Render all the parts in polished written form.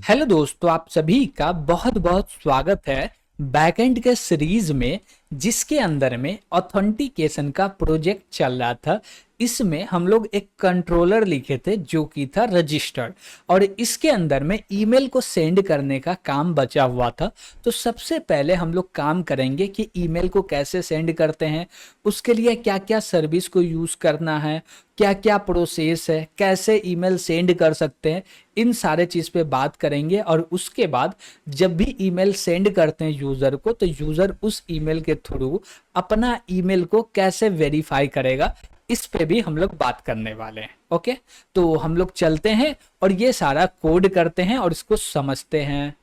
Hello दोस्तों, आप सभी का बहुत बहुत स्वागत है बैकएंड के सीरीज में, जिसके अंदर में ऑथेंटिकेशन का प्रोजेक्ट चल रहा था। इसमें हम लोग एक कंट्रोलर लिखे थे जो कि था रजिस्टर, और इसके अंदर में ईमेल को सेंड करने का काम बचा हुआ था। तो सबसे पहले हम लोग काम करेंगे कि ईमेल को कैसे सेंड करते हैं, उसके लिए क्या क्या सर्विस को यूज़ करना है, क्या क्या प्रोसेस है, कैसे ईमेल सेंड कर सकते हैं, इन सारे चीज़ पे बात करेंगे। और उसके बाद जब भी ईमेल सेंड करते हैं यूज़र को, तो यूज़र उस ईमेल के थ्रू अपना ईमेल को कैसे वेरीफाई करेगा, इस पे भी हम लोग बात करने वाले हैं। ओके, तो हम लोग चलते हैं और ये सारा कोड करते हैं और इसको समझते हैं।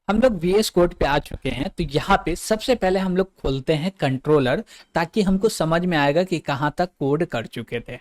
हम लोग VS कोड पे आ चुके हैं। तो यहाँ पे सबसे पहले हम लोग खोलते हैं कंट्रोलर, ताकि हमको समझ में आएगा कि कहाँ तक कोड कर चुके थे।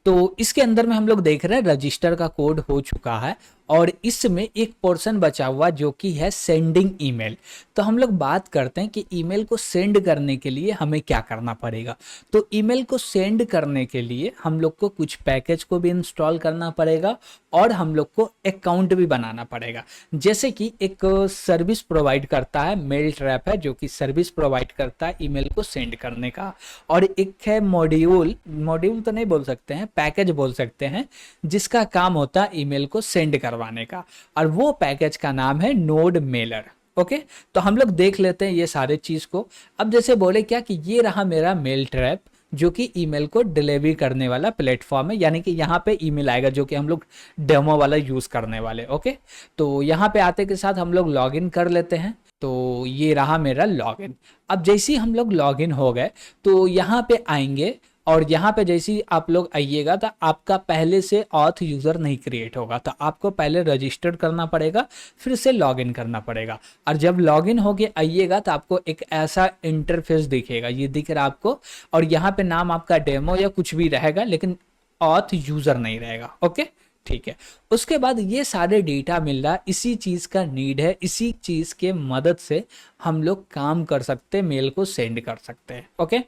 तो इसके अंदर में हम लोग देख रहे हैं रजिस्टर का कोड हो चुका है, और इसमें एक पोर्शन बचा हुआ जो कि है सेंडिंग ईमेल। तो हम लोग बात करते हैं कि ईमेल को सेंड करने के लिए हमें क्या करना पड़ेगा। तो ईमेल को सेंड करने के लिए हम लोग को कुछ पैकेज को भी इंस्टॉल करना पड़ेगा, और हम लोग को अकाउंट भी बनाना पड़ेगा। जैसे कि एक सर्विस प्रोवाइड करता है, मेल ट्रैप है जो कि सर्विस प्रोवाइड करता है ईमेल को सेंड करने का, और एक है मॉड्यूल, मॉड्यूल तो नहीं बोल सकते हैं, पैकेज बोल सकते हैं, जिसका काम होता है ईमेल को सेंड करवाने का, और वो पैकेज का नाम है नोड मेलर। ओके, तो हम लोग देख लेते हैं ये सारे चीज को। अब जैसे बोले क्या कि ये रहा मेरा मेल ट्रैप, जो कि ईमेल को डिलीवरी करने वाला प्लेटफॉर्म है, यानी कि यहाँ पे ईमेल आएगा जो कि हम लोग डेमो वाला यूज करने वाले। ओके, तो यहाँ पे आते के साथ हम लोग लॉगिन कर लेते हैं। तो ये रहा मेरा लॉगिन। अब जैसे ही हम लोग लॉगिन हो गए, तो यहाँ पे आएंगे, और यहाँ पे जैसे ही आप लोग आइएगा तो आपका पहले से ऑथ यूज़र नहीं क्रिएट होगा, तो आपको पहले रजिस्टर करना पड़ेगा, फिर से लॉगिन करना पड़ेगा। और जब लॉगिन होके आइएगा तो आपको एक ऐसा इंटरफेस दिखेगा, ये दिख रहा है आपको, और यहाँ पे नाम आपका डेमो या कुछ भी रहेगा, लेकिन ऑथ यूज़र नहीं रहेगा। ओके, ठीक है। उसके बाद ये सारे डेटा मिल रहा, इसी चीज़ का नीड है, इसी चीज़ के मदद से हम लोग काम कर सकते हैं, मेल को सेंड कर सकते हैं। ओके,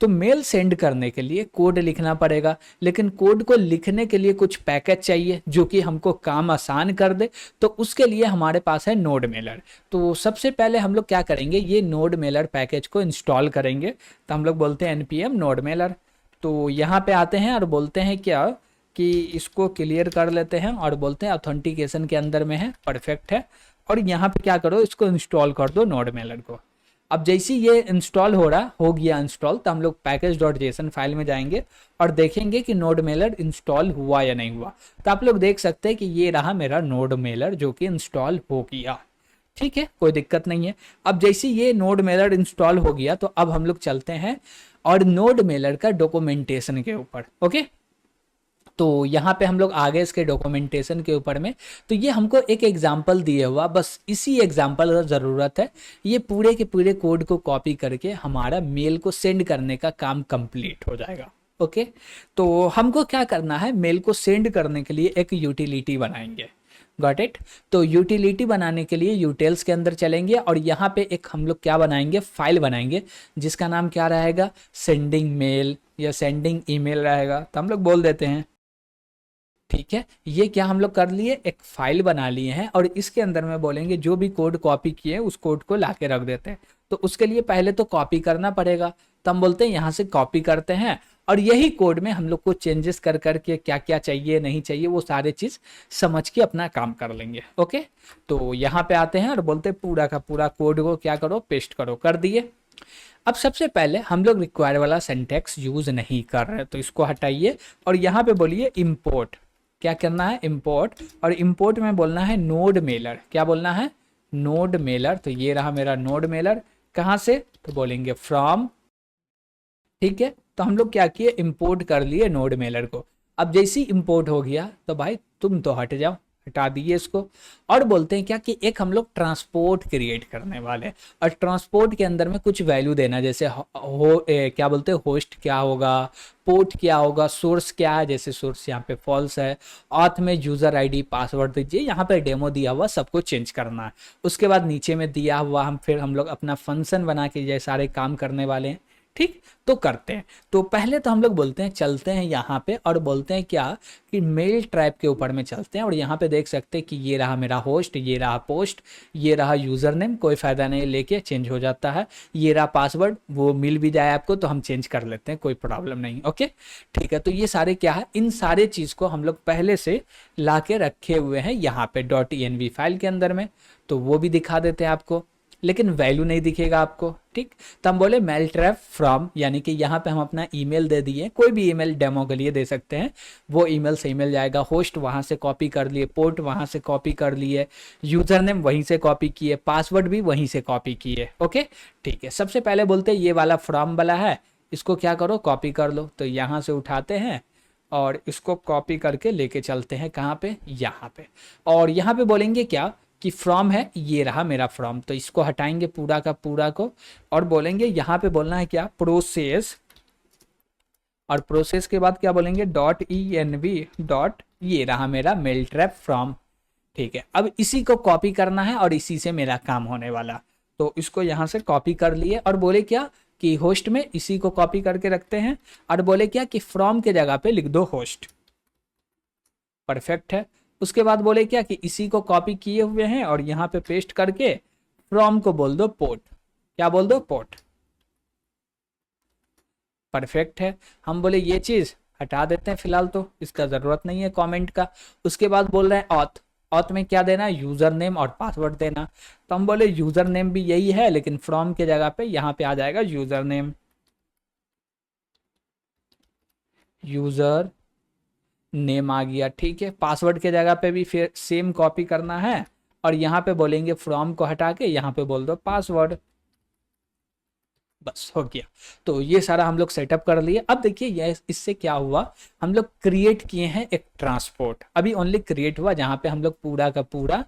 तो मेल सेंड करने के लिए कोड लिखना पड़ेगा, लेकिन कोड को लिखने के लिए कुछ पैकेज चाहिए जो कि हमको काम आसान कर दे। तो उसके लिए हमारे पास है नोड मेलर। तो सबसे पहले हम लोग क्या करेंगे, ये नोड मेलर पैकेज को इंस्टॉल करेंगे। तो हम लोग बोलते हैं npm नोड मेलर। तो यहाँ पे आते हैं और बोलते हैं क्या कि इसको क्लियर कर लेते हैं, और बोलते हैं ऑथेंटिकेशन के अंदर में है, परफेक्ट है। और यहाँ पे क्या करो, इसको इंस्टॉल कर दो नोड मेलर को। अब जैसे ये इंस्टॉल हो गया इंस्टॉल, तो हम लोग पैकेज.json फाइल में जाएंगे और देखेंगे कि नोड मेलर इंस्टॉल हुआ या नहीं हुआ। तो आप लोग देख सकते हैं कि ये रहा मेरा नोड मेलर जो कि इंस्टॉल हो गया। ठीक है, कोई दिक्कत नहीं है। अब जैसे ये नोड मेलर इंस्टॉल हो गया, तो अब हम लोग चलते हैं और नोड मेलर का डॉक्यूमेंटेशन के ऊपर। ओके, तो यहाँ पे हम लोग आगे इसके डॉक्यूमेंटेशन के ऊपर में, तो ये हमको एक एग्जांपल दिए हुआ, बस इसी एग्जांपल का ज़रूरत है। ये पूरे के पूरे कोड को कॉपी करके हमारा मेल को सेंड करने का काम कंप्लीट हो जाएगा। ओके, तो हमको क्या करना है, मेल को सेंड करने के लिए एक यूटिलिटी बनाएंगे। Got it. तो यूटिलिटी बनाने के लिए यूटेल्स के अंदर चलेंगे, और यहाँ पे एक हम लोग क्या बनाएंगे, फाइल बनाएंगे, जिसका नाम क्या रहेगा, सेंडिंग मेल या सेंडिंग ईमेल रहेगा। तो हम लोग बोल देते हैं, ठीक है, ये क्या हम लोग कर लिए, एक फाइल बना लिए हैं, और इसके अंदर में बोलेंगे जो भी कोड कॉपी किए उस कोड को लाके रख देते हैं। तो उसके लिए पहले तो कॉपी करना पड़ेगा, तो हम बोलते हैं यहाँ से कॉपी करते हैं, और यही कोड में हम लोग को चेंजेस कर करके क्या क्या चाहिए नहीं चाहिए वो सारे चीज़ समझ के अपना काम कर लेंगे। ओके, तो यहाँ पे आते हैं और बोलते हैं पूरा का पूरा कोड को क्या करो, पेस्ट करो, कर दिए। अब सबसे पहले हम लोग रिक्वायर वाला सिंटैक्स यूज नहीं कर रहे, तो इसको हटाइए और यहाँ पे बोलिए इंपोर्ट। क्या करना है, इंपोर्ट, और इंपोर्ट में बोलना है नोड मेलर। क्या बोलना है, नोड मेलर। तो ये रहा मेरा नोड मेलर। कहाँ से, तो बोलेंगे फ्रॉम। ठीक है, तो हम लोग क्या किए, इंपोर्ट कर लिए नोड मेलर को। अब जैसे ही इंपोर्ट हो गया, तो भाई तुम तो हट जाओ, हटा दिए इसको। और बोलते हैं क्या कि एक हम लोग ट्रांसपोर्ट क्रिएट करने वाले हैं, और ट्रांसपोर्ट के अंदर में कुछ वैल्यू देना, जैसे क्या बोलते हैं, होस्ट क्या होगा, पोर्ट क्या होगा, सोर्स क्या है, जैसे सोर्स यहाँ पे फॉल्स है, ऑथ में यूजर आईडी पासवर्ड दीजिए, यहाँ पे डेमो दिया हुआ सबको चेंज करना है। उसके बाद नीचे में दिया हुआ फिर हम लोग अपना फंक्शन बना के ये सारे काम करने वाले हैं। ठीक, तो करते हैं। तो पहले तो हम लोग बोलते हैं, चलते हैं यहाँ पे और बोलते हैं क्या कि मेल ट्रैप के ऊपर में चलते हैं, और यहाँ पे देख सकते हैं कि ये रहा मेरा होस्ट, ये रहा पोस्ट, ये रहा यूज़र नेम, कोई फ़ायदा नहीं लेके चेंज हो जाता है, ये रहा पासवर्ड, वो मिल भी जाए आपको तो हम चेंज कर लेते हैं, कोई प्रॉब्लम नहीं। ओके, ठीक है। तो ये सारे क्या है, इन सारे चीज़ को हम लोग पहले से ला के रखे हुए हैं यहाँ पे .env फाइल के अंदर में, तो वो भी दिखा देते हैं आपको, लेकिन वैल्यू नहीं दिखेगा आपको। ठीक, तो हम बोले मेल ट्रैप फ्रॉम, यानी कि यहाँ पे हम अपना ईमेल दे दिए, कोई भी ईमेल डेमो के लिए दे सकते हैं, वो ईमेल से ईमेल जाएगा, होस्ट वहाँ से कॉपी कर लिए, पोर्ट वहाँ से कॉपी कर लिए, यूजर नेम वहीं से कॉपी किए, पासवर्ड भी वहीं से कॉपी किए। ओके, ठीक है। सबसे पहले बोलते हैं ये वाला फ्रॉम वाला है, इसको क्या करो, कॉपी कर लो। तो यहाँ से उठाते हैं और इसको कॉपी करके लेके चलते हैं कहाँ पे, यहाँ पे, और यहाँ पे बोलेंगे क्या कि फ्रॉम है, ये रहा मेरा फ्रॉम, तो इसको हटाएंगे पूरा का पूरा को, और बोलेंगे यहाँ पे बोलना है क्या, प्रोसेस, और प्रोसेस के बाद क्या बोलेंगे, .env डॉट, ये रहा मेरा मेल ट्रैप फ्रॉम। ठीक है, अब इसी को कॉपी करना है और इसी से मेरा काम होने वाला, तो इसको यहाँ से कॉपी कर लिए, और बोले क्या कि होस्ट में इसी को कॉपी करके रखते हैं, और बोले क्या कि फ्रॉम के जगह पे लिख दो होस्ट। परफेक्ट है। उसके बाद बोले क्या कि इसी को कॉपी किए हुए हैं और यहाँ पे पेस्ट करके फ्रॉम को बोल दो पोर्ट, क्या बोल दो, पोर्ट। परफेक्ट है। हम बोले ये चीज हटा देते हैं फिलहाल, तो इसका जरूरत नहीं है कमेंट का। उसके बाद बोल रहे हैं ऑथ, ऑथ में क्या देना है, यूजर नेम और पासवर्ड देना, तो हम बोले यूजर नेम भी यही है, लेकिन फ्रॉम के जगह पे यहाँ पे आ जाएगा यूजर नेम, यूजर नेम आ गया। ठीक है, पासवर्ड के जगह पे भी फिर सेम कॉपी करना है, और यहाँ पे बोलेंगे फ्रॉम को हटा के यहाँ पे बोल दो पासवर्ड, बस हो गया। तो ये सारा हम लोग सेटअप कर लिए। अब देखिए ये इससे क्या हुआ, हम लोग क्रिएट किए हैं एक ट्रांसपोर्ट, अभी ओनली क्रिएट हुआ, जहाँ पे हम लोग पूरा का पूरा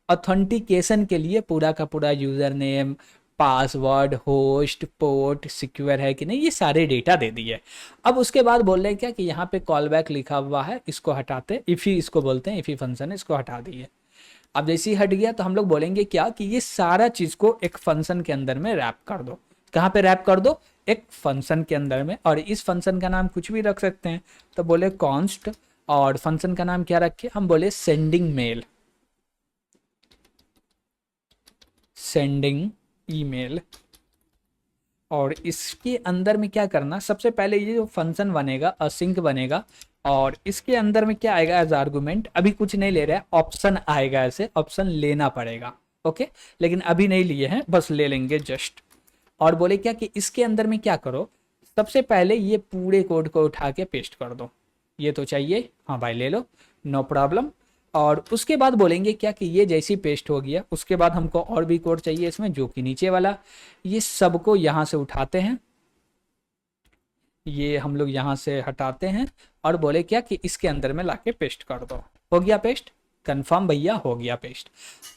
ऑथेंटिकेशन के लिए पूरा का पूरा user name, password, host, port secure है कि नहीं, ये सारे डेटा दे दिए। अब उसके बाद बोल रहे हैं क्या कि यहाँ पे कॉल बैक लिखा हुआ है, इसको हटाते, इफ़ी इसको बोलते हैं, इफ़ी फंक्शन है, इसको हटा दिए। अब जैसे ही हट गया तो हम लोग बोलेंगे क्या कि ये सारा चीज को एक फंक्शन के अंदर में रैप कर दो। कहाँ पे रैप कर दो, एक फंक्शन के अंदर में, और इस फंक्शन का नाम कुछ भी रख सकते हैं, तो बोले कॉन्स्ट, और फंक्शन का नाम क्या रखे, हम बोले सेंडिंग मेल, सेंडिंग ईमेल। और इसके अंदर में क्या करना, सबसे पहले ये जो फंक्शन बनेगा असिंक बनेगा, और इसके अंदर में क्या आएगा एज आर्गुमेंट, अभी कुछ नहीं ले रहा है, ऑप्शन आएगा, ऐसे ऑप्शन लेना पड़ेगा। ओके, लेकिन अभी नहीं लिए हैं, बस ले लेंगे जस्ट। और बोले क्या कि इसके अंदर में क्या करो, सबसे पहले ये पूरे कोड को उठा के पेस्ट कर दो, ये तो चाहिए, हाँ भाई ले लो, नो प्रॉब्लम। और उसके बाद बोलेंगे क्या कि ये जैसी पेस्ट हो गया, उसके बाद हमको और भी कोड चाहिए इसमें, जो कि नीचे वाला, ये सबको यहाँ से उठाते हैं, ये हम लोग यहाँ से हटाते हैं, और बोले क्या कि इसके अंदर में लाके पेस्ट कर दो। हो गया पेस्ट, कंफर्म भैया, हो गया पेस्ट।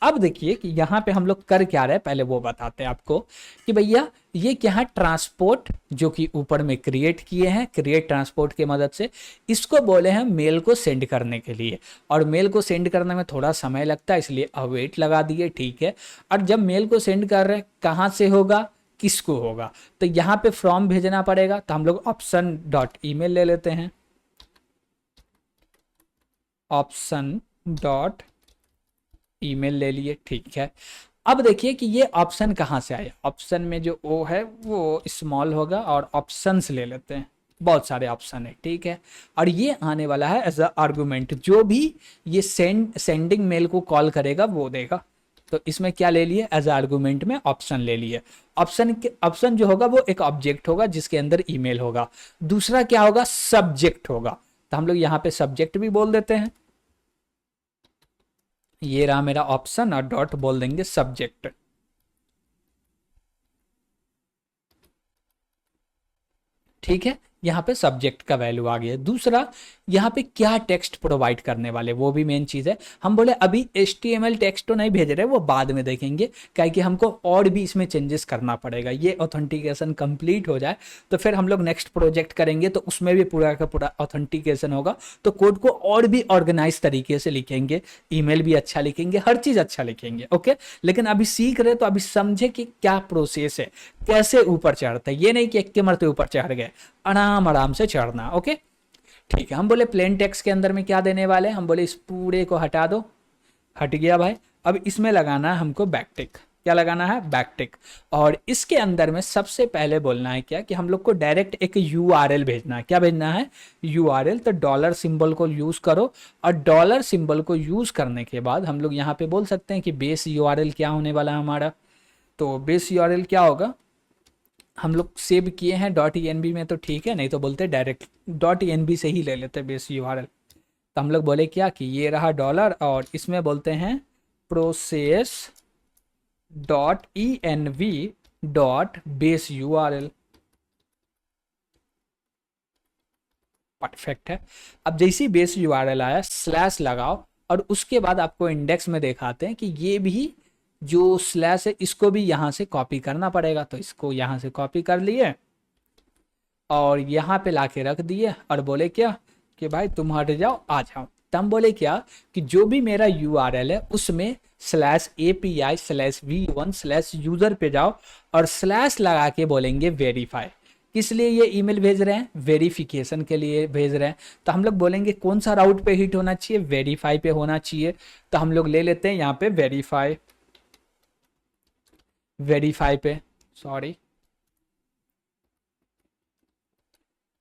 अब देखिए कि यहाँ पे हम लोग कर क्या रहे हैं, पहले वो बताते हैं आपको कि भैया ये क्या है, ट्रांसपोर्ट जो कि ऊपर में क्रिएट किए हैं, क्रिएट ट्रांसपोर्ट की मदद से, इसको बोले हैं मेल को सेंड करने के लिए, और मेल को सेंड करने में थोड़ा समय लगता है, इसलिए अवेट लगा दिए। ठीक है, और जब मेल को सेंड कर रहे हैं, कहाँ से होगा, किसको होगा, तो यहाँ पे फ्रॉम भेजना पड़ेगा, तो हम लोग ऑप्शन डॉट ईमेल ले लेते हैं, ऑप्शन डॉट ईमेल ले लिए। ठीक है, अब देखिए कि ये ऑप्शन कहाँ से आया, ऑप्शन में जो ओ है वो स्मॉल होगा, और ऑप्शंस ले लेते हैं, बहुत सारे ऑप्शन है। ठीक है, और ये आने वाला है एज अ आर्गुमेंट, जो भी ये सेंडिंग मेल को कॉल करेगा वो देगा, तो इसमें क्या ले लिए, एज आर्गुमेंट में ऑप्शन ले लिए। ऑप्शन जो होगा वो एक ऑब्जेक्ट होगा जिसके अंदर ईमेल होगा, दूसरा क्या होगा, सब्जेक्ट होगा, तो हम लोग यहाँ पे सब्जेक्ट भी बोल देते हैं, ये रहा मेरा ऑप्शन, और डॉट बोल देंगे सब्जेक्ट। ठीक है, यहाँ पे सब्जेक्ट का वैल्यू आ गया। दूसरा, यहाँ पे क्या टेक्स्ट प्रोवाइड करने वाले, वो भी मेन चीज़ है। हम बोले अभी HTML टेक्स्ट तो नहीं भेज रहे, वो बाद में देखेंगे, क्या कि हमको और भी इसमें चेंजेस करना पड़ेगा। ये ऑथेंटिकेशन कंप्लीट हो जाए तो फिर हम लोग नेक्स्ट प्रोजेक्ट करेंगे, तो उसमें भी पूरा का पूरा ऑथेंटिकेशन होगा, तो कोड को और भी ऑर्गेनाइज तरीके से लिखेंगे, ईमेल भी अच्छा लिखेंगे, हर चीज़ अच्छा लिखेंगे। ओके, लेकिन अभी सीख रहे तो अभी समझे कि क्या प्रोसेस है, कैसे ऊपर चढ़ते हैं। ये नहीं कि एक के मरते ऊपर चढ़ गए, आराम आराम से चढ़ना। ओके, ठीक है। हम बोले प्लेन टेक्स्ट के अंदर में क्या देने वाले, हम बोले इस पूरे को हटा दो, हट गया भाई। अब इसमें लगाना है हमको बैकटिक। क्या लगाना है, बैकटिक। और इसके अंदर में सबसे पहले बोलना है क्या, कि हम लोग को डायरेक्ट एक URL भेजना है। क्या भेजना है, URL। तो डॉलर सिंबल को यूज करो, और डॉलर सिंबल को यूज करने के बाद हम लोग यहाँ पे बोल सकते हैं कि बेस URL क्या होने वाला है हमारा। तो बेस URL क्या होगा, हम लोग सेव किए हैं .env में तो ठीक है, नहीं तो बोलते डायरेक्ट .env से ही ले लेते बेस URL। तो हम लोग बोले क्या, कि ये रहा डॉलर, और इसमें बोलते हैं process .env base URL। Perfect है। अब जैसे ही बेस URL आया, स्लैश लगाओ, और उसके बाद आपको इंडेक्स में दिखाते हैं कि ये भी जो स्लैश है इसको भी यहाँ से कॉपी करना पड़ेगा। तो इसको यहाँ से कॉपी कर लिए और यहाँ पे लाके रख दिए, और बोले क्या, कि भाई तुम हट जाओ, आ जाओ। तब हम बोले क्या, कि जो भी मेरा URL है उसमें /API/v1/यूजर पे जाओ, और स्लैश लगा के बोलेंगे वेरीफाई। किस लिए ये ईमेल भेज रहे हैं, वेरिफिकेशन के लिए भेज रहे हैं। तो हम लोग बोलेंगे कौन सा राउट पे हिट होना चाहिए, वेरीफाई पे होना चाहिए। तो हम लोग ले लेते हैं यहाँ पे वेरीफाई, वेरीफाई पे, सॉरी,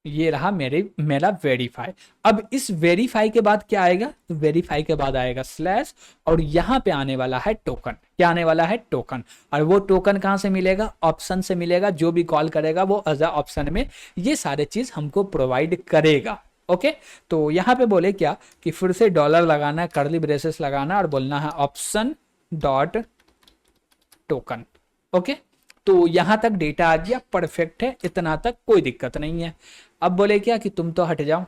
ये रहा मेरा वेरीफाई। अब इस वेरीफाई के बाद क्या आएगा, तो वेरीफाई के बाद आएगा स्लैश, और यहाँ पे आने वाला है टोकन। क्या आने वाला है, टोकन। और वो टोकन कहाँ से मिलेगा, ऑप्शन से मिलेगा। जो भी कॉल करेगा वो एज अ ऑप्शन में ये सारे चीज हमको प्रोवाइड करेगा। ओके, तो यहाँ पे बोले क्या, कि फिर से डॉलर लगाना है, कर्ली ब्रेसेस लगाना, और बोलना है ऑप्शन डॉट टोकन। ओके, तो यहां तक डेटा आ गया, परफेक्ट है, इतना तक कोई दिक्कत नहीं है। अब बोले क्या, कि तुम तो हट जाओ,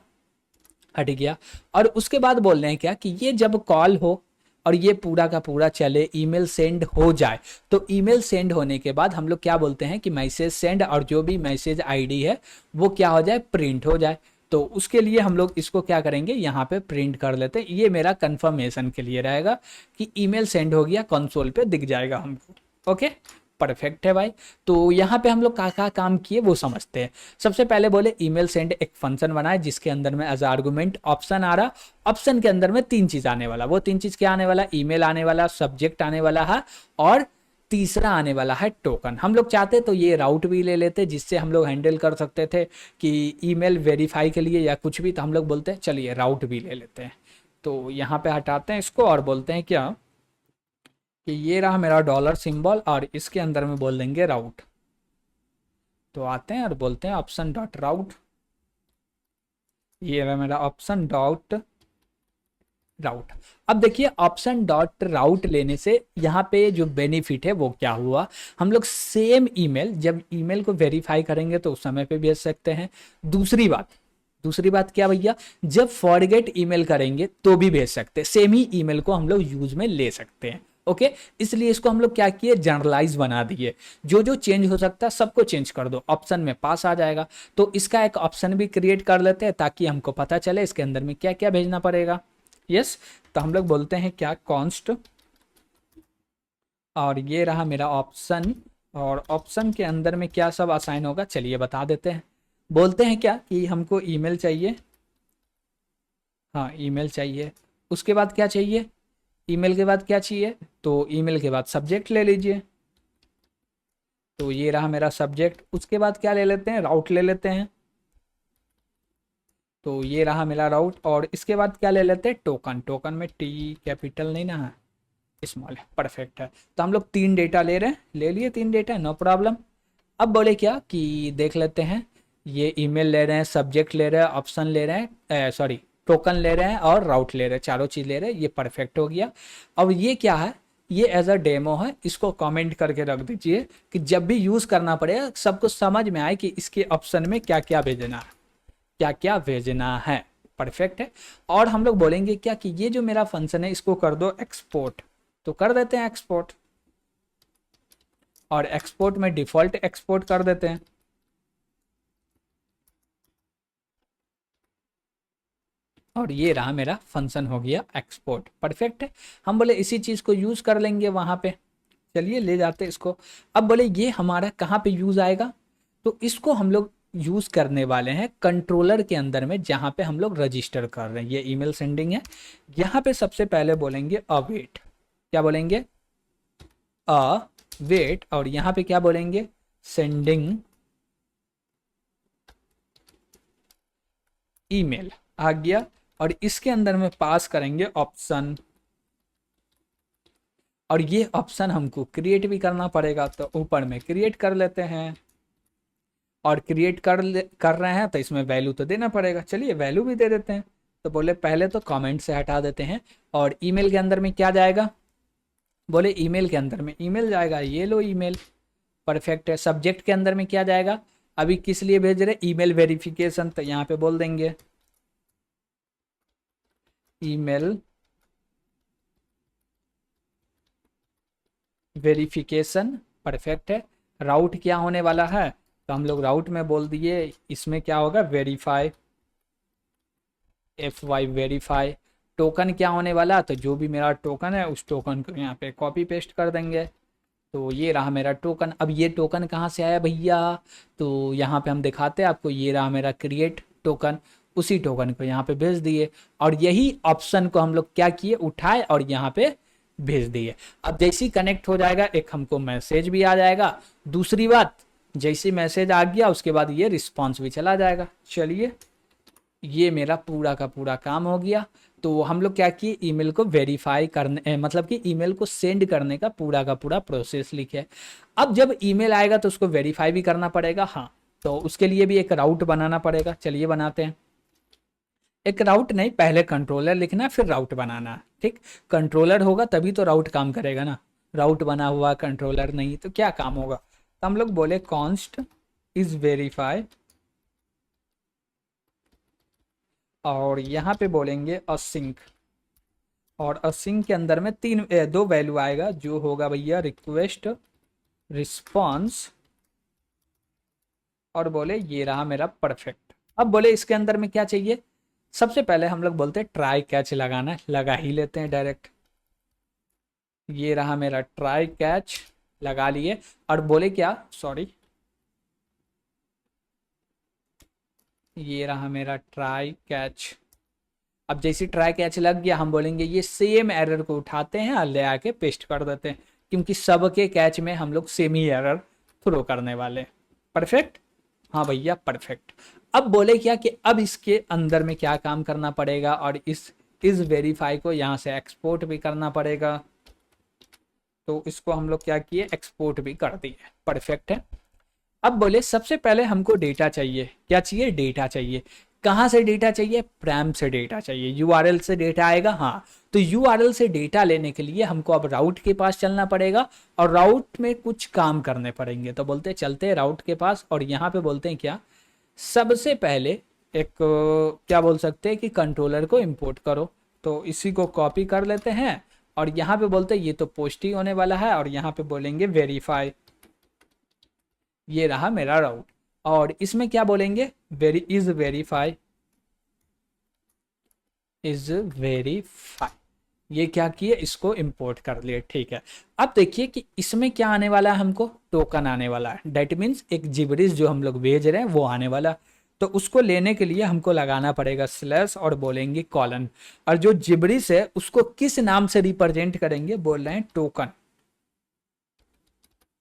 हट गया। और उसके बाद बोल रहे हैं क्या, कि ये जब कॉल हो और ये पूरा का पूरा चले, ईमेल सेंड हो जाए, तो ईमेल सेंड होने के बाद हम लोग क्या बोलते हैं, कि मैसेज सेंड, और जो भी मैसेज आईडी है वो क्या हो जाए, प्रिंट हो जाए। तो उसके लिए हम लोग इसको क्या करेंगे, यहाँ पे प्रिंट कर लेते हैं। ये मेरा कंफर्मेशन के लिए रहेगा कि ईमेल सेंड हो गया, कंसोल पे दिख जाएगा हमको। ओके, परफेक्ट है भाई। तो यहाँ पे हम लोग क्या काम किए वो समझते हैं। सबसे पहले बोले ईमेल सेंड एक फंक्शन बनाए, जिसके अंदर में एज आर्गुमेंट ऑप्शन आ रहा। ऑप्शन के अंदर में 3 चीज आने वाला, वो 3 चीज क्या आने वाला, ईमेल आने वाला, सब्जेक्ट आने वाला है, और तीसरा आने वाला है टोकन। हम लोग चाहते तो ये राउट भी ले लेते, जिससे हम लोग हैंडल कर सकते थे कि ईमेल वेरीफाई के लिए या कुछ भी, तो हम लोग बोलते हैं चलिए राउट भी ले लेते हैं। तो यहाँ पे हटाते हैं इसको, और बोलते हैं क्या, कि ये रहा मेरा डॉलर सिंबल, और इसके अंदर में बोल देंगे राउट। तो आते हैं और बोलते हैं ऑप्शन डॉट राउट। ये रहा मेरा ऑप्शन डॉट राउट। अब देखिए ऑप्शन डॉट राउट लेने से यहाँ पे जो बेनिफिट है वो क्या हुआ, हम लोग सेम ईमेल जब ईमेल को वेरीफाई करेंगे तो उस समय पे भेज सकते हैं। दूसरी बात क्या भैया, जब फॉरगेट ईमेल करेंगे तो भी भेज सकते हैं, सेम ही ईमेल को हम लोग यूज में ले सकते हैं। ओके, इसलिए इसको हम लोग क्या किए, जनरलाइज बना दिए। जो जो चेंज हो सकता है सबको चेंज कर दो, ऑप्शन में पास आ जाएगा। तो इसका एक ऑप्शन भी क्रिएट कर लेते हैं, ताकि हमको पता चले इसके अंदर में क्या क्या भेजना पड़ेगा। यस, तो हम लोग बोलते हैं क्या, कॉन्स्ट, और ये रहा मेरा ऑप्शन, और ऑप्शन के अंदर में क्या सब असाइन होगा चलिए बता देते हैं। बोलते हैं क्या, कि हमको ईमेल चाहिए, हाँ ईमेल चाहिए। उसके बाद क्या चाहिए, ईमेल के बाद क्या चाहिए, तो ईमेल के बाद सब्जेक्ट ले लीजिए। तो ये रहा मेरा सब्जेक्ट। उसके बाद क्या ले लेते हैं, राउट ले लेते हैं। तो ये रहा मेरा राउट, और इसके बाद क्या ले लेते हैं, टोकन। टोकन में टी कैपिटल नहीं ना है, स्मॉल है, परफेक्ट है। तो हम लोग 3 डेटा ले रहे हैं, ले लिए 3 डेटा, नो प्रॉब्लम। अब बोले क्या, कि देख लेते हैं, ये ईमेल ले रहे हैं, सब्जेक्ट ले रहे हैं, ऑप्शन ले रहे हैं, सॉरी टोकन ले रहे हैं, और राउट ले रहे हैं, चारों चीज़ ले रहे हैं। ये परफेक्ट हो गया। अब ये क्या है, ये एज अ डेमो है, इसको कमेंट करके रख दीजिए, कि जब भी यूज़ करना पड़ेगा सबको समझ में आए कि इसके ऑप्शन में क्या क्या भेजना है। क्या क्या भेजना है। परफेक्ट है। और हम लोग बोलेंगे क्या कि ये जो मेरा फंक्शन है इसको कर दो एक्सपोर्ट, तो कर देते हैं एक्सपोर्ट, और एक्सपोर्ट में डिफॉल्ट एक्सपोर्ट कर देते हैं। और ये रहा मेरा फंक्शन हो गया एक्सपोर्ट। परफेक्ट है। हम बोले इसी चीज को यूज कर लेंगे वहां पे, चलिए ले जाते हैं इसको। अब बोले ये हमारा कहाँ पे यूज आएगा, तो इसको हम लोग यूज करने वाले हैं कंट्रोलर के अंदर में, जहां पे हम लोग रजिस्टर कर रहे हैं। ये ईमेल सेंडिंग है। यहाँ पे सबसे पहले बोलेंगे अवेट, क्या बोलेंगे अवेट, और यहाँ पे क्या बोलेंगे सेंडिंग ईमेल आ गया। और इसके अंदर में पास करेंगे ऑप्शन, और ये ऑप्शन हमको क्रिएट भी करना पड़ेगा, तो ऊपर में क्रिएट कर लेते हैं। और क्रिएट कर रहे हैं तो इसमें वैल्यू तो देना पड़ेगा, चलिए वैल्यू भी दे देते हैं। तो बोले पहले तो कमेंट से हटा देते हैं। और ईमेल के अंदर में क्या जाएगा, बोले ईमेल के अंदर में ईमेल जाएगा, ये लो ईमेल। परफेक्ट है। सब्जेक्ट के अंदर में क्या जाएगा, अभी किस लिए भेज रहे, ईमेल वेरिफिकेशन, तो यहाँ पे बोल देंगे ईमेल वेरिफिकेशन। परफेक्ट है। राउट क्या होने वाला है, तो हम लोग राउट में बोल दिए, इसमें क्या होगा वेरीफाई, FY वेरीफाई। टोकन क्या होने वाला, तो जो भी मेरा टोकन है उस टोकन को यहाँ पे कॉपी पेस्ट कर देंगे। तो ये रहा मेरा टोकन। अब ये टोकन कहाँ से आया भैया, तो यहाँ पे हम दिखाते हैं आपको, ये रहा मेरा क्रिएट टोकन, उसी टोकन को यहाँ पे भेज दिए। और यही ऑप्शन को हम लोग क्या किए, उठाए और यहाँ पे भेज दिए। अब जैसे ही कनेक्ट हो जाएगा एक हमको मैसेज भी आ जाएगा। दूसरी बात, जैसे मैसेज आ गया उसके बाद ये रिस्पॉन्स भी चला जाएगा। चलिए ये मेरा पूरा का पूरा काम हो गया। तो हम लोग क्या किए, ईमेल को वेरीफाई करने मतलब कि ईमेल को सेंड करने का पूरा प्रोसेस लिखे। अब जब ईमेल आएगा तो उसको वेरीफाई भी करना पड़ेगा, हाँ, तो उसके लिए भी एक राउट बनाना पड़ेगा। चलिए बनाते हैं। एक राउट नहीं, पहले कंट्रोलर लिखना फिर राउट बनाना, ठीक। कंट्रोलर होगा तभी तो राउट काम करेगा ना, राउट बना हुआ कंट्रोलर नहीं तो क्या काम होगा। तो हम लोग बोले कॉन्स्ट इज वेरीफाई, और यहाँ पे बोलेंगे असिंक, और असिंक के अंदर में दो वैल्यू आएगा, जो होगा भैया रिक्वेस्ट रिस्पॉन्स, और बोले ये रहा मेरा परफेक्ट। अब बोले इसके अंदर में क्या चाहिए, सबसे पहले हम लोग बोलते हैं ट्राई कैच लगाना है, लगा ही लेते हैं डायरेक्ट। ये रहा मेरा ट्राई कैच, लगा लिए। और बोले क्या, सॉरी, ये रहा मेरा ट्राई कैच। अब जैसे ट्राई कैच लग गया हम बोलेंगे ये सेम एरर को उठाते हैं और ले आके पेस्ट कर देते हैं, क्योंकि सबके कैच में हम लोग सेम ही एरर थ्रो करने वाले। परफेक्ट, हाँ भैया परफेक्ट। अब बोले क्या कि अब इसके अंदर में क्या काम करना पड़ेगा, और इस वेरीफाई को यहाँ से एक्सपोर्ट भी करना पड़ेगा। तो इसको हम लोग क्या किए, एक्सपोर्ट भी कर दिए। परफेक्ट है। अब बोले सबसे पहले हमको डेटा चाहिए, क्या चाहिए, डेटा चाहिए। कहाँ से डेटा चाहिए, प्रैम से डेटा चाहिए। यूआरएल से डेटा आएगा, हाँ। तो यूआरएल से डेटा लेने के लिए हमको अब राउट के पास चलना पड़ेगा, और राउट में कुछ काम करने पड़ेंगे। तो बोलते चलते हैं राउट के पास, और यहाँ पे बोलते हैं क्या, सबसे पहले एक क्या बोल सकते हैं कि कंट्रोलर को इंपोर्ट करो। तो इसी को कॉपी कर लेते हैं, और यहाँ पे बोलते हैं ये तो पोस्ट ही होने वाला है, और यहाँ पे बोलेंगे वेरीफाई। ये रहा मेरा राउट, और इसमें क्या बोलेंगे, इज वेरीफाई, इज वेरीफाई। ये क्या किए, इसको इंपोर्ट कर लिए, ठीक है। अब देखिए कि इसमें क्या आने वाला है, हमको टोकन आने वाला है। डेट मीन्स एक जिबरिश जो हम लोग भेज रहे हैं वो आने वाला। तो उसको लेने के लिए हमको लगाना पड़ेगा स्लैश, और बोलेंगे कॉलन। और जो जिबरिश है उसको किस नाम से रिप्रेजेंट करेंगे, बोल रहे हैं टोकन।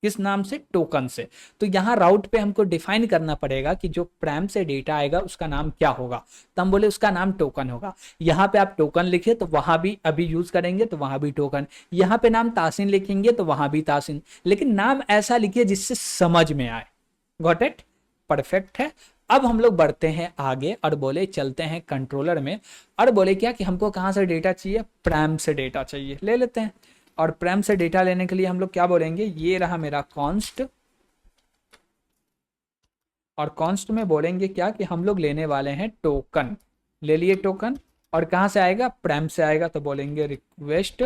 किस नाम से, टोकन से। तो यहाँ राउट पे हमको डिफाइन करना पड़ेगा कि जो प्रैम से डेटा आएगा उसका नाम क्या होगा। तो हम बोले उसका नाम टोकन होगा। यहाँ पे आप टोकन लिखे तो वहां भी अभी यूज करेंगे तो वहां भी टोकन। यहाँ पे नाम तासिन लिखेंगे तो वहां भी तासिन, लेकिन नाम ऐसा लिखिए जिससे समझ में आए। गॉट इट, परफेक्ट है। अब हम लोग बढ़ते हैं आगे, और बोले चलते हैं कंट्रोलर में, और बोले क्या कि हमको कहाँ से डेटा चाहिए, प्रैम से डेटा चाहिए, ले लेते हैं। और प्रैम से डेटा लेने के लिए हम लोग क्या बोलेंगे, ये रहा मेरा कॉन्स्ट, और कॉन्स्ट में बोलेंगे क्या कि हम लोग लेने वाले हैं टोकन, ले लिए टोकन, और कहाँ से आएगा, प्रैम से आएगा, तो बोलेंगे रिक्वेस्ट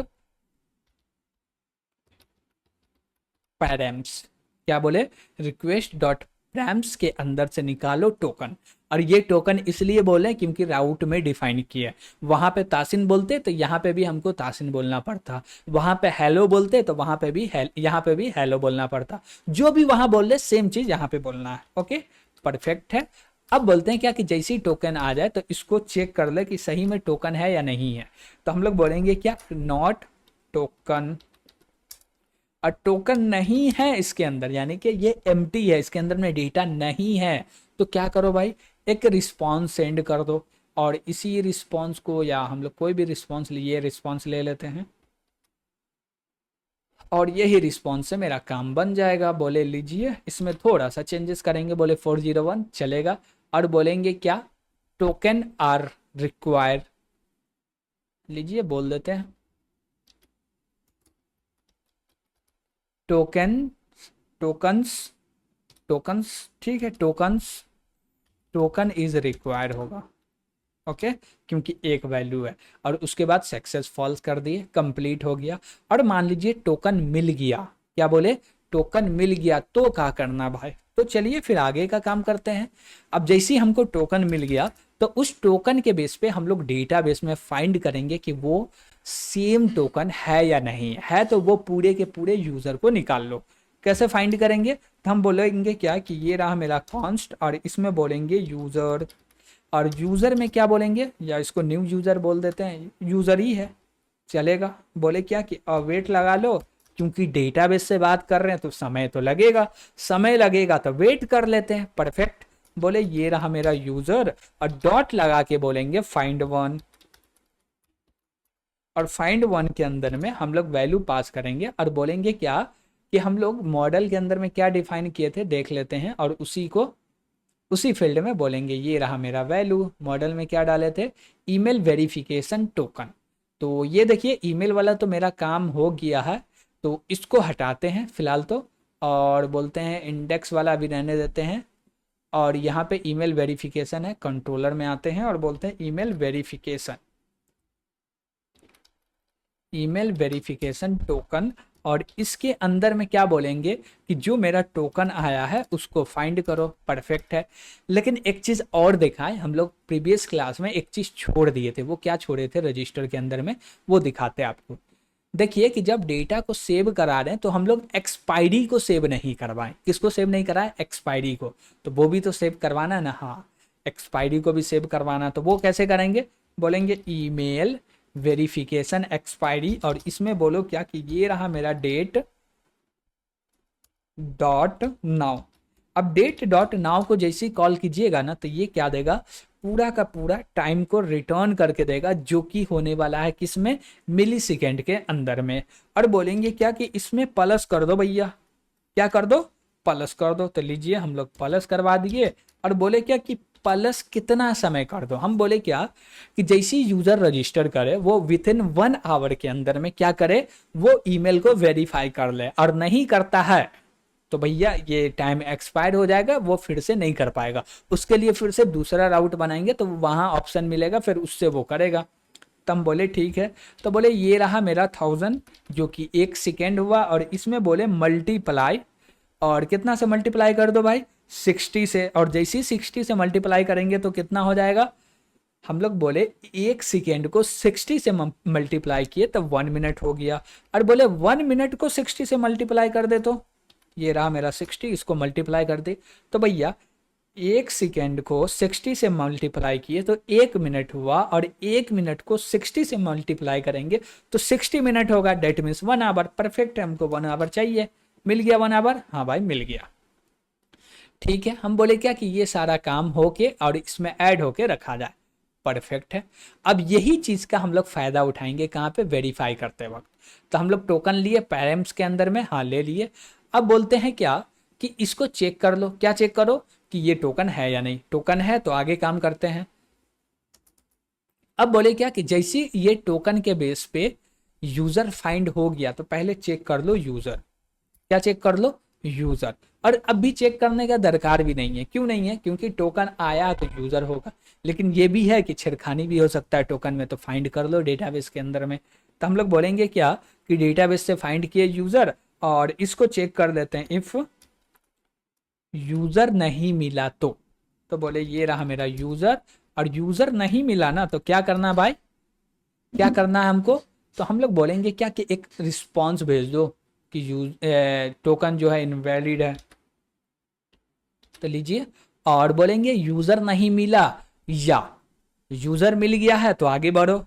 पैरम्स, क्या बोले, रिक्वेस्ट डॉट पैरम्स के अंदर से निकालो टोकन। और ये टोकन इसलिए बोले क्योंकि राउट में डिफाइन किया है, वहां पे तासिन बोलते तो यहाँ पे भी हमको तासिन बोलना पड़ता, वहां पे हेलो बोलते तो वहां पे भी यहाँ पे भी हेलो बोलना पड़ता, जो भी वहां बोल रहे सेम चीज यहाँ पे बोलना है। ओके, परफेक्ट है। अब बोलते हैं क्या कि जैसे ही टोकन आ जाए तो इसको चेक कर ले कि सही में टोकन है या नहीं है, तो हम लोग बोलेंगे क्या, नॉट टोकन। और टोकन नहीं है इसके अंदर, यानी कि ये एम्प्टी है, इसके अंदर में डेटा नहीं है, तो क्या करो भाई, एक रिस्पॉन्स सेंड कर दो। और इसी रिस्पॉन्स को, या हम लोग कोई भी रिस्पॉन्स लिए, रिस्पॉन्स ले लेते हैं, और यही रिस्पॉन्स से मेरा काम बन जाएगा। बोले लीजिए, इसमें थोड़ा सा चेंजेस करेंगे, बोले 401 चलेगा, और बोलेंगे क्या, टोकन आर रिक्वायर, लीजिए बोल देते हैं टोकन, टोकन्स, टोकन्स, ठीक है, टोकन्स, टोकन इज रिक्वायर्ड होगा। ओके, क्योंकि एक वैल्यू है, और उसके बाद सक्सेस फॉल्स कर दिए, कंप्लीट हो गया। और मान लीजिए टोकन मिल गया, क्या बोले, टोकन मिल गया, तो क्या करना भाई, तो चलिए फिर आगे का काम करते हैं। अब जैसे ही हमको टोकन मिल गया, तो उस टोकन के बेस पे हम लोग डेटाबेस में फाइंड करेंगे कि वो सेम टोकन है या नहीं है, तो वो पूरे के पूरे यूजर को निकाल लो। कैसे फाइंड करेंगे, तो हम बोलेंगे क्या कि ये रहा मेरा कॉन्स्ट, और इसमें बोलेंगे यूजर, और यूजर में क्या बोलेंगे, या इसको न्यू यूजर बोल देते हैं, यूजर ही है, चलेगा। बोले क्या कि वेट लगा लो, क्योंकि डेटाबेस से बात कर रहे हैं तो समय तो लगेगा, समय लगेगा तो वेट कर लेते हैं, परफेक्ट। बोले ये रहा मेरा यूजर, और डॉट लगा के बोलेंगे फाइंड वन, और फाइंड वन के अंदर में हम लोग वैल्यू पास करेंगे, और बोलेंगे क्या कि हम लोग मॉडल के अंदर में क्या डिफाइन किए थे देख लेते हैं, और उसी को उसी फील्ड में बोलेंगे ये रहा मेरा वैल्यू। मॉडल में क्या डाले थे, ईमेल वेरिफिकेशन टोकन, तो ये देखिए ईमेल वाला तो मेरा काम हो गया है, तो इसको हटाते हैं फिलहाल तो, और बोलते हैं इंडेक्स वाला अभी रहने देते हैं, और यहाँ पे ईमेल वेरिफिकेशन है, कंट्रोलर में आते हैं और बोलते हैं email verification, email verification token. और इसके अंदर में क्या बोलेंगे कि जो मेरा टोकन आया है उसको फाइंड करो, परफेक्ट है। लेकिन एक चीज़ और देखा है, हम लोग प्रीवियस क्लास में एक चीज़ छोड़ दिए थे, वो क्या छोड़े थे रजिस्टर के अंदर में, वो दिखाते हैं आपको। देखिए कि जब डेटा को सेव करा रहे हैं तो हम लोग एक्सपायरी को सेव नहीं करवाएं, किसको सेव नहीं कराएं, एक्सपायरी को, तो वो भी तो सेव करवाना है ना, हाँ, एक्सपायरी को भी सेव करवाना, तो वो कैसे करेंगे, बोलेंगे ईमेल वेरिफिकेशन एक्सपायरी, और इसमें बोलो क्या कि ये रहा मेरा डेट डॉट नाउ। अब डेट डॉट नाउ को जैसे ही कॉल कीजिएगा ना, तो ये क्या देगा, पूरा का पूरा टाइम को रिटर्न करके देगा, जो कि होने वाला है किसमें, मिली सेकेंड के अंदर में। और बोलेंगे क्या कि इसमें प्लस कर दो भैया, क्या कर दो, प्लस कर दो, तो लीजिए हम लोग प्लस करवा दिए। और बोले क्या कि प्लस कितना समय कर दो, हम बोले क्या कि जैसे यूजर रजिस्टर करे वो विद इन 1 आवर के अंदर में क्या करे, वो ईमेल को वेरीफाई कर ले, और नहीं करता है तो भैया ये टाइम एक्सपायर हो जाएगा, वो फिर से नहीं कर पाएगा, उसके लिए फिर से दूसरा राउट बनाएंगे, तो वहां ऑप्शन मिलेगा, फिर उससे वो करेगा। तो हम बोले ठीक है, तो बोले ये रहा मेरा 1000 जो कि 1 सेकेंड हुआ, और इसमें बोले मल्टीप्लाई, और कितना से मल्टीप्लाई कर दो भाई, 60 से, और जैसे ही 60 से मल्टीप्लाई करेंगे तो कितना हो जाएगा, हम लोग बोले 1 सेकेंड को 60 से मल्टीप्लाई किए तो 1 मिनट हो गया, और बोले 1 मिनट को 60 से मल्टीप्लाई कर दे, तो ये रहा मेरा 60, इसको मल्टीप्लाई कर दे, तो भैया 1 सेकेंड को 60 से मल्टीप्लाई किए तो 1 मिनट हुआ, और 1 मिनट को 60 से मल्टीप्लाई करेंगे तो 60 मिनट होगा, डेट मीन्स 1 आवर, परफेक्ट है, हमको 1 आवर चाहिए, मिल गया 1 आवर, हाँ भाई मिल गया। ठीक है, हम बोले क्या कि ये सारा काम होके और इसमें ऐड होके रखा जाए, परफेक्ट है। अब यही चीज का हम लोग फायदा उठाएंगे कहाँ पे, वेरीफाई करते वक्त। तो हम लोग टोकन लिए पैरेम्स के अंदर में, हाँ ले लिए। अब बोलते हैं क्या कि इसको चेक कर लो, क्या चेक करो कि ये टोकन है या नहीं, टोकन है तो आगे काम करते हैं। अब बोले क्या कि जैसे ये टोकन के बेस पे यूजर फाइंड हो गया, तो पहले चेक कर लो यूजर, क्या चेक कर लो, यूजर। और अब भी चेक करने का दरकार भी नहीं है, क्यों नहीं है, क्योंकि टोकन आया तो यूजर होगा। लेकिन ये भी है कि छेड़खानी भी हो सकता है टोकन में, तो फाइंड कर लो डेटाबेस के अंदर में। तो हम लोग बोलेंगे क्या कि डेटाबेस से फाइंड किए यूजर, और इसको चेक कर लेते हैं इफ यूजर नहीं मिला तो बोले ये रहा मेरा यूजर, और यूजर नहीं मिला ना तो क्या करना भाई, क्या करना है हमको, तो हम लोग बोलेंगे क्या कि एक रिस्पॉन्स भेज दो कि टोकन जो है इनवैलिड है। तो लीजिए, और बोलेंगे यूजर नहीं मिला या यूजर मिल गया है तो आगे बढ़ो।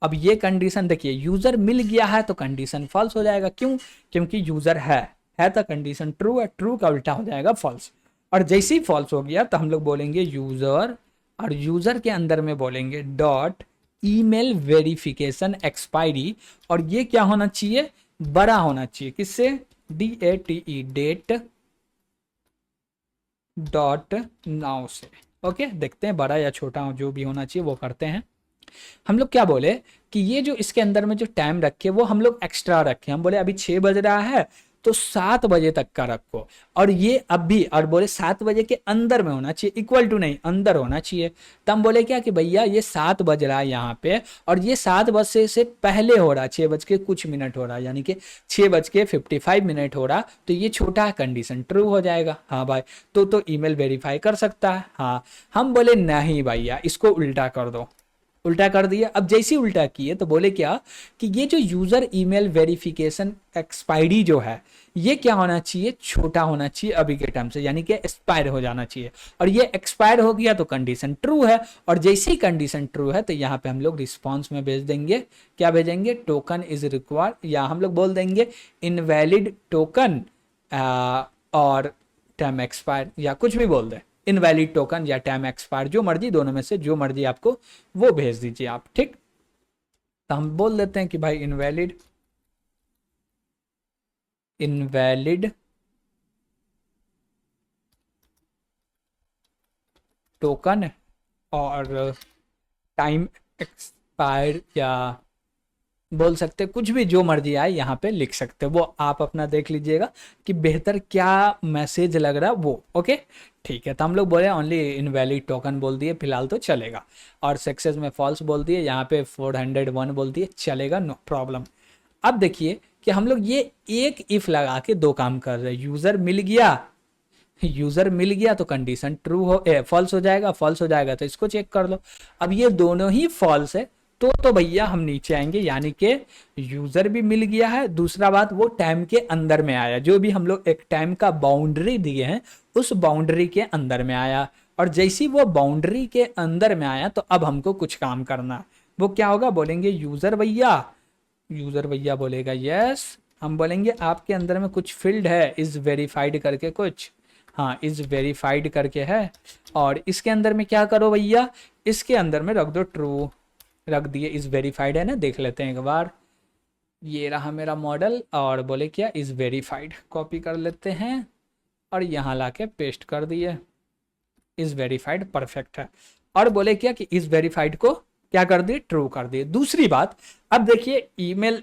अब ये कंडीशन देखिए, यूजर मिल गया है तो कंडीशन फॉल्स हो जाएगा, क्यों, क्योंकि यूजर है तो कंडीशन ट्रू है, ट्रू का उल्टा हो जाएगा फॉल्स। और जैसे ही फॉल्स हो गया तो हम लोग बोलेंगे यूजर, और यूजर के अंदर में बोलेंगे डॉट ईमेल वेरिफिकेशन एक्सपायरी, और ये क्या होना चाहिए, बड़ा होना चाहिए, किससे, DATE डेट डॉट नाउ से। ओके, देखते हैं बड़ा या छोटा जो भी होना चाहिए वो करते हैं। हम लोग क्या बोले कि ये जो इसके अंदर में जो टाइम रखे वो हम लोग एक्स्ट्रा रखे, हम बोले अभी 6 बज रहा है तो 7 बजे तक का रखो, और ये अब भी, और बोले 7 बजे के अंदर में होना चाहिए, इक्वल टू नहीं, अंदर होना चाहिए। तो हम बोले क्या कि भैया ये 7 बज रहा है यहाँ पे, और ये 7 बजे से पहले हो रहा है, 6 बज के कुछ मिनट हो रहा है, यानी कि 6 बज के 55 मिनट हो रहा, तो ये छोटा कंडीशन ट्रू हो जाएगा। हाँ भाई, तो ईमेल वेरीफाई कर सकता है। हाँ, हम बोले नहीं भैया इसको उल्टा कर दो, उल्टा कर दिया। अब जैसे उल्टा किए तो बोले क्या कि ये जो यूजर ईमेल वेरिफिकेशन एक्सपायरी जो है ये क्या होना चाहिए, छोटा होना चाहिए अभी के टाइम से, यानी कि एक्सपायर हो जाना चाहिए, और ये एक्सपायर हो गया तो कंडीशन ट्रू है। और जैसे ही कंडीशन ट्रू है तो यहाँ पे हम लोग रिस्पॉन्स में भेज देंगे, क्या भेजेंगे, टोकन इज रिक्वायर्ड, या हम लोग बोल देंगे इनवैलिड टोकन, और टाइम एक्सपायर, या कुछ भी बोल दे, इनवैलिड टोकन या टाइम एक्सपायर, जो मर्जी, दोनों में से जो मर्जी आपको वो भेज दीजिए आप। ठीक, तो हम बोल देते हैं कि भाई इनवैलिड इनवैलिड टोकन और टाइम एक्सपायर, या बोल सकते कुछ भी, जो मर्जी आए यहाँ पे लिख सकते, वो आप अपना देख लीजिएगा कि बेहतर क्या मैसेज लग रहा है वो। ओके, ठीक है, तो हम लोग बोले ओनली इनवैलिड टोकन बोल दिए फिलहाल तो चलेगा, और सक्सेस में फॉल्स बोल दिए, यहाँ पे 401 बोल दिए, चलेगा, नो प्रॉब्लम। अब देखिए कि हम लोग ये एक इफ लगा के दो काम कर रहे हैं, यूजर मिल गया तो कंडीशन ट्रू हो फॉल्स हो जाएगा, फॉल्स हो जाएगा तो इसको चेक कर लो। अब ये दोनों ही फॉल्स है तो भैया हम नीचे आएंगे, यानी कि यूजर भी मिल गया है, दूसरा बात वो टाइम के अंदर में आया, जो भी हम लोग एक टाइम का बाउंड्री दिए हैं उस बाउंड्री के अंदर में आया, और जैसी वो बाउंड्री के अंदर में आया तो अब हमको कुछ काम करना है। वो क्या होगा, बोलेंगे यूजर भैया बोलेगा यस, हम बोलेंगे आपके अंदर में कुछ फील्ड है इज वेरीफाइड करके कुछ, हाँ इज वेरीफाइड करके है, और इसके अंदर में क्या करो भैया, इसके अंदर में रख दो ट्रू, रख दिए, इज वेरीफाइड है ना, देख लेते हैं एक बार। ये रहा मेरा मॉडल, और बोले क्या इज वेरीफाइड, कॉपी कर लेते हैं और यहाँ लाके पेस्ट कर दिए, इज वेरीफाइड, परफेक्ट है। और बोले क्या कि इज वेरीफाइड को क्या कर दिए, ट्रू कर दिए। दूसरी बात, अब देखिए ईमेल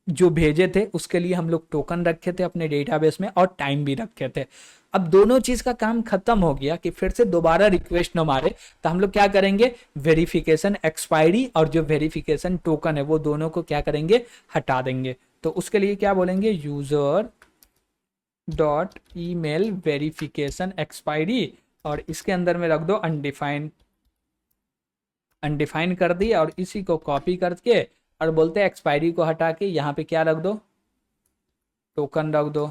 जो भेजे थे उसके लिए हम लोग टोकन रखे थे अपने डेटाबेस में और टाइम भी रखे थे। अब दोनों चीज का काम खत्म हो गया कि फिर से दोबारा रिक्वेस्ट न मारे, तो हम लोग क्या करेंगे, वेरिफिकेशन एक्सपायरी और जो वेरिफिकेशन टोकन है वो दोनों को क्या करेंगे, हटा देंगे। तो उसके लिए क्या बोलेंगे, user dot email verification expiry, और इसके अंदर में रख दो अनडिफाइन कर दिया, और इसी को कॉपी करके और बोलते हैं एक्सपायरी को हटा के यहाँ पे क्या रख दो, टोकन रख दो,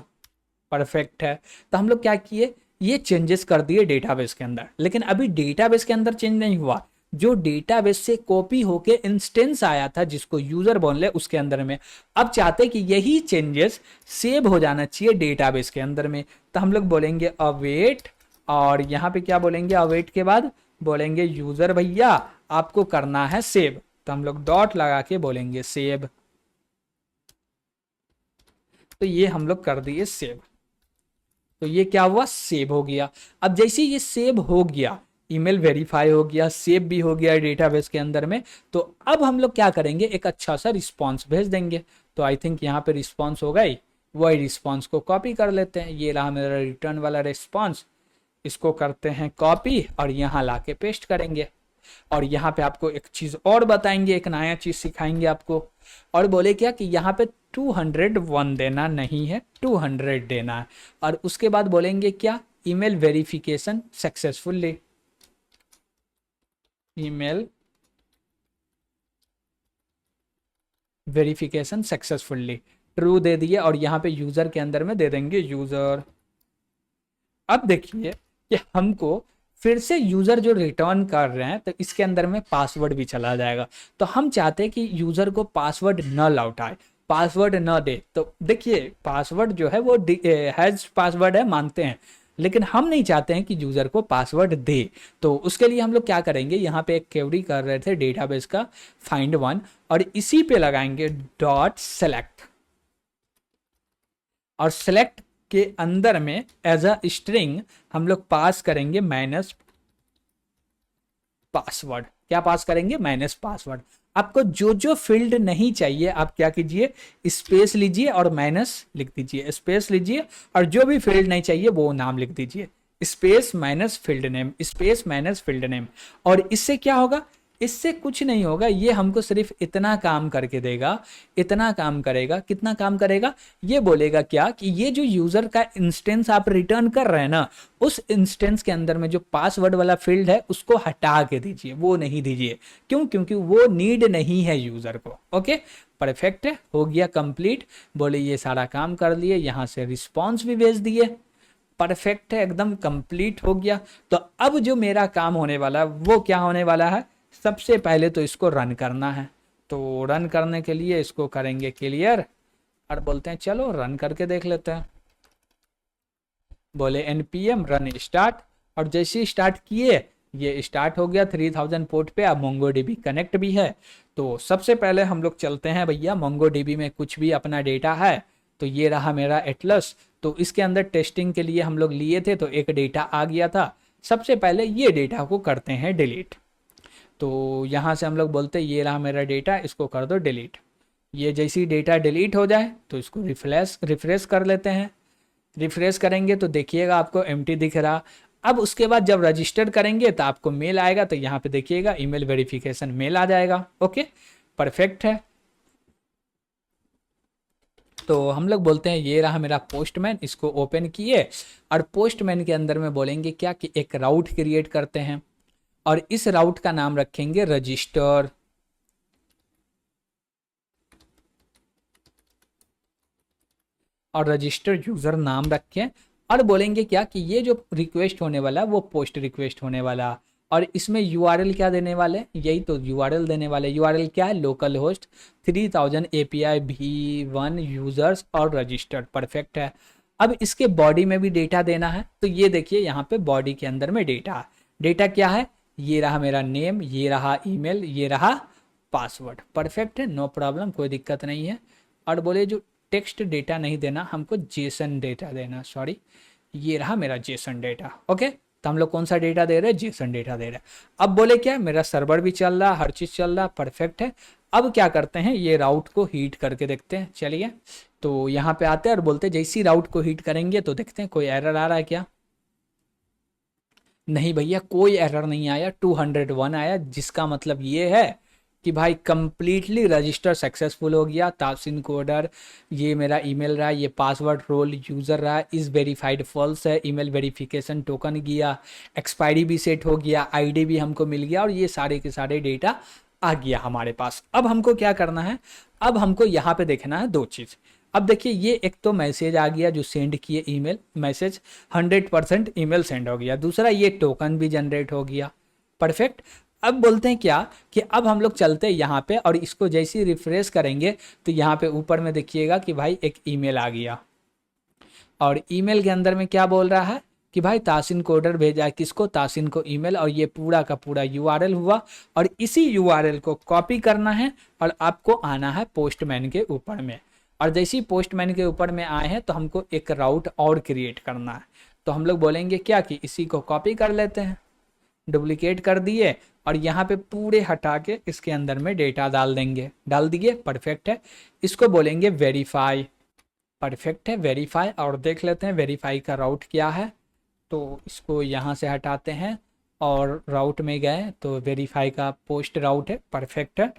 परफेक्ट है। तो हम लोग क्या किए, ये चेंजेस कर दिए डेटाबेस के अंदर, लेकिन अभी डेटाबेस के अंदर चेंज नहीं हुआ, जो डेटाबेस से कॉपी होके इंस्टेंस आया था जिसको यूजर बोल ले उसके अंदर में, अब चाहते कि यही चेंजेस सेव हो जाना चाहिए डेटाबेस के अंदर में। तो हम लोग बोलेंगे अवेट, और यहाँ पे क्या बोलेंगे, अवेट के बाद बोलेंगे यूजर भैया आपको करना है सेव, तो हम लोग डॉट लगा के बोलेंगे सेव, तो ये हम लोग कर दिए सेव, तो ये क्या हुआ, सेव हो गया। अब जैसे ये सेव हो गया, ईमेल वेरीफाई हो गया, सेव भी हो गया डेटाबेस के अंदर में, तो अब हम लोग क्या करेंगे, एक अच्छा सा रिस्पॉन्स भेज देंगे। तो आई थिंक यहाँ पे रिस्पॉन्स होगा ही, वही रिस्पॉन्स को कॉपी कर लेते हैं। ये रहा मेरा रिटर्न वाला रिस्पॉन्स, इसको करते हैं कॉपी और यहाँ ला के पेस्ट करेंगे। और यहाँ पे आपको एक चीज़ और बताएंगे, एक नया चीज़ सिखाएंगे आपको। और बोले क्या कि यहाँ पे 201 देना नहीं है, 200 देना है। और उसके बाद बोलेंगे क्या, email verification successfully, email verification successfully through दे दिए। और यहाँ पे यूज़र के अंदर में दे देंगे यूज़र। अब देखिए कि हमको फिर से यूज़र जो रिटर्न कर रहे हैं तो इसके अंदर में पासवर्ड भी चला जाएगा। तो हम चाहते हैं कि यूज़र को पासवर्ड न लौटाए, पासवर्ड न दे। तो देखिए पासवर्ड जो है वो हैज पासवर्ड है, मानते हैं, लेकिन हम नहीं चाहते हैं कि यूज़र को पासवर्ड दे। तो उसके लिए हम लोग क्या करेंगे, यहाँ पे एक क्वेरी कर रहे थे डेटाबेस का फाइंड वन, और इसी पे लगाएंगे डॉट सेलेक्ट। और सेलेक्ट के अंदर में एज अ स्ट्रिंग हम लोग पास करेंगे माइनस पासवर्ड। क्या पास करेंगे, माइनस पासवर्ड। आपको जो जो फील्ड नहीं चाहिए आप क्या कीजिए, स्पेस लीजिए और माइनस लिख दीजिए, स्पेस लीजिए और जो भी फील्ड नहीं चाहिए वो नाम लिख दीजिए, space minus field name, space minus field name. और इससे क्या होगा, इससे कुछ नहीं होगा, ये हमको सिर्फ इतना काम करके देगा, इतना काम करेगा। कितना काम करेगा, ये बोलेगा क्या कि ये जो यूजर का इंस्टेंस आप रिटर्न कर रहे हैं ना, उस इंस्टेंस के अंदर में जो पासवर्ड वाला फील्ड है उसको हटा के दीजिए, वो नहीं दीजिए। क्यों, क्योंकि वो नीड नहीं है यूजर को। ओके, परफेक्ट है, हो गया कंप्लीट। बोले ये सारा काम कर लिए, यहाँ से रिस्पॉन्स भी भेज दिए, परफेक्ट है, एकदम कंप्लीट हो गया। तो अब जो मेरा काम होने वाला है वो क्या होने वाला है, सबसे पहले तो इसको रन करना है। तो रन करने के लिए इसको करेंगे क्लियर और बोलते हैं चलो रन करके देख लेते हैं। बोले npm रन स्टार्ट, और जैसे ही स्टार्ट किए ये स्टार्ट हो गया 3000 पोर्ट पे। अब MongoDB कनेक्ट भी है। तो सबसे पहले हम लोग चलते हैं भैया, MongoDB में कुछ भी अपना डेटा है। तो ये रहा मेरा एटलस, तो इसके अंदर टेस्टिंग के लिए हम लोग लिए थे तो एक डेटा आ गया था। सबसे पहले ये डेटा को करते हैं डिलीट। तो यहाँ से हम लोग बोलते हैं ये रहा मेरा डेटा, इसको कर दो डिलीट। ये जैसी डेटा डिलीट हो जाए तो इसको रिफ्रेश कर लेते हैं। रिफ्रेश करेंगे तो देखिएगा आपको एम्प्टी दिख रहा। अब उसके बाद जब रजिस्टर करेंगे तो आपको मेल आएगा, तो यहाँ पे देखिएगा ईमेल वेरिफिकेशन मेल आ जाएगा। ओके, परफेक्ट है। तो हम लोग बोलते हैं ये रहा मेरा पोस्टमैन, इसको ओपन किए और पोस्टमैन के अंदर में बोलेंगे क्या कि एक राउट क्रिएट करते हैं और इस राउट का नाम रखेंगे रजिस्टर। और रजिस्टर यूजर नाम रखें और बोलेंगे क्या कि ये जो रिक्वेस्ट होने वाला वो पोस्ट रिक्वेस्ट होने वाला। और इसमें यूआरएल क्या देने वाले, यही तो यूआरएल देने वाले। यूआरएल क्या है, local host 3000 API v1 users और रजिस्टर्ड। परफेक्ट है। अब इसके बॉडी में भी डेटा देना है। तो ये देखिए यहाँ पे बॉडी के अंदर में डेटा है। डेटा क्या है, ये रहा मेरा नेम, ये रहा ईमेल, ये रहा पासवर्ड। परफेक्ट है, नो प्रॉब्लम, कोई दिक्कत नहीं है। और बोले जो टेक्स्ट डेटा नहीं देना, हमको जेसन डेटा देना। सॉरी, ये रहा मेरा जेसन डेटा। ओके, तो हम लोग कौन सा डेटा दे रहे हैं, जेसन डेटा दे रहे हैं। अब बोले क्या, मेरा सर्वर भी चल रहा, हर चीज़ चल रहा, परफेक्ट है। अब क्या करते हैं, ये राउट को हीट करके देखते हैं। चलिए, तो यहाँ पे आते हैं और बोलते हैं जैसी राउट को हीट करेंगे तो देखते हैं कोई एरर आ रहा है क्या। नहीं भैया, कोई एरर नहीं आया, 201 आया, जिसका मतलब ये है कि भाई कंप्लीटली रजिस्टर सक्सेसफुल हो गया। तासिन कोडर, ये मेरा ईमेल रहा, ये पासवर्ड रोल यूज़र रहा, इस वेरीफाइड फॉल्स है, ईमेल वेरिफिकेशन टोकन गया, एक्सपायरी भी सेट हो गया, आईडी भी हमको मिल गया और ये सारे के सारे डेटा आ गया हमारे पास। अब हमको क्या करना है, अब हमको यहाँ पे देखना है दो चीज़। अब देखिए ये एक तो मैसेज आ गया जो सेंड किए ईमेल, मैसेज 100% ईमेल सेंड हो गया। दूसरा ये टोकन भी जनरेट हो गया। परफेक्ट। अब बोलते हैं क्या कि अब हम लोग चलते हैं यहाँ पे और इसको जैसे ही रिफ्रेश करेंगे तो यहाँ पे ऊपर में देखिएगा कि भाई एक ईमेल आ गया। और ईमेल के अंदर में क्या बोल रहा है कि भाई तासिन कोडर भेजा है, किसको, तासिन को ईमेल, और ये पूरा का पूरा यूआरएल हुआ। और इसी यूआरएल को कॉपी करना है और आपको आना है पोस्टमैन के ऊपर में। और जैसे ही पोस्टमैन के ऊपर में आए हैं तो हमको एक राउट और क्रिएट करना है। तो हम लोग बोलेंगे क्या कि इसी को कॉपी कर लेते हैं, डुप्लीकेट कर दिए और यहाँ पे पूरे हटा के इसके अंदर में डेटा डाल देंगे। डाल दिए, परफेक्ट है। इसको बोलेंगे वेरीफाई। परफेक्ट है। वेरीफाई, और देख लेते हैं वेरीफाई का राउट क्या है। तो इसको यहाँ से हटाते हैं और राउट में गए तो वेरीफाई का पोस्ट राउट है, परफेक्ट है।